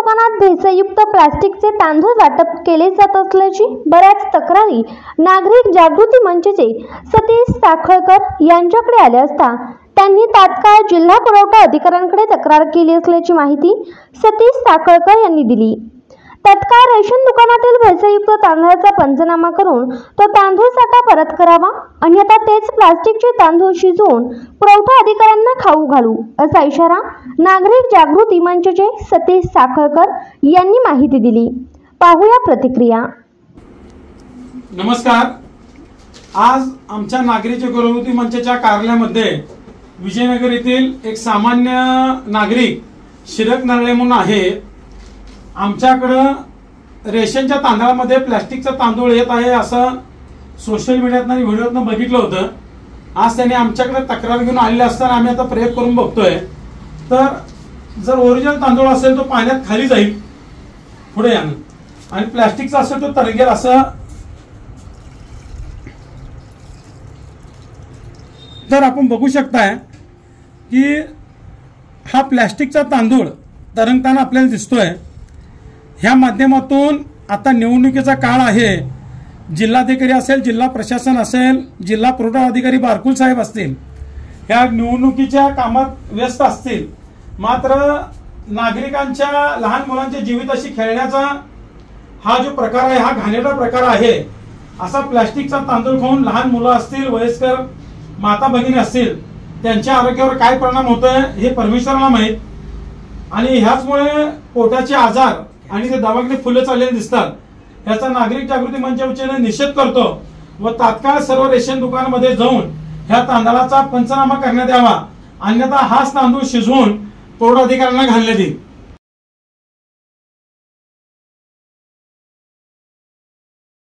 दुकानात भेसळयुक्त प्लास्टिकचे तांदूळ वाटप केले जात असल्याची बऱ्याच तक्रारी नागरिक जागृती मंचचे सतीश साखळकर यांच्याकडे आल्या असता त्यांनी तात्काळ जिल्हा पुरवठा अधिकाऱ्यांकडे तक्रार केली असल्याची माहिती सतीश साखळकर यांनी दिली। तत्काळ रेशन दुकानातील भेसळयुक्त तांदळाचा पंचनामा करून तो तांदूळ साठा परत करावा, अन्यथा तेच प्लास्टिकचे तांदूळ शिजवून पुरवठा अधिकाऱ्यांना खाऊ घालू, असा इशारा नागरिक जागृती मंचचे सतीश साखळकर यांनी माहिती दिली। पाहूया प्रतिक्रिया। नमस्कार। आज आमच्या नागरिक जागृती मंचच्या कार्यालयामध्ये विजयनगर येथील एक सामान्य नागरिक शिरक नरळे म्हणून आहे। आमच्याकडे रेशनच्या तांदळामध्ये प्लास्टिकचा तांदूळ येत आहे असं सोशल मीडियातून आणि व्हिडिओतून बघितलं होतं। आज त्यांनी आमच्याकडे तक्रार घेऊन आलेले असताना आम्ही आता प्रयोग करून बघतोय, तर जर ओरिजिनल तांदूळ असेल तो पाण्यात खाली जाईल पुढे यानं, आणि प्लास्टिकचा असेल तो तरंगेल असं। तर आपण बघू शकताय की हा प्लास्टिकचा तांदूळ तरंगताना आपल्याला दिसतोय। ह्या माध्यमातून आता निवडणुकीचा काळ आहे, जिल्हाधिकारी असेल, जिल्हा प्रशासन असेल, जिल्हा पुरवठा अधिकारी बारकुल साहेब असतील, ह्या निवडणुकीच्या कामात व्यस्त असतील, मात्र नागरिकांच्या लहान मुलांच्या जीविताशी खेळण्याचा हा जो प्रकार आहे हा घाणेरडा प्रकार आहे। असा प्लास्टिकचा तांदूळ खाऊन लहान मुलं असतील, वयस्कर माता भगिनी असतील, त्यांच्या आरोग्यावर काय परिणाम होतोय हे परमेश्वराला माहित। आणि ह्याचमुळे पोटाचे आजार आणि ते दवाखाने फुले चाललेले दिसतात। याचा नागरिक जागृती मंचाने निषेध करतो व तात्काळ सर्व रेशन दुकानामध्ये जाऊन ह्या तांदळाचा पंचनामा करण्यात यावा, अन्यथा हाच तांदूळ शिजवून पुरवठा अधिकाऱ्यांना घालण्यात येईल।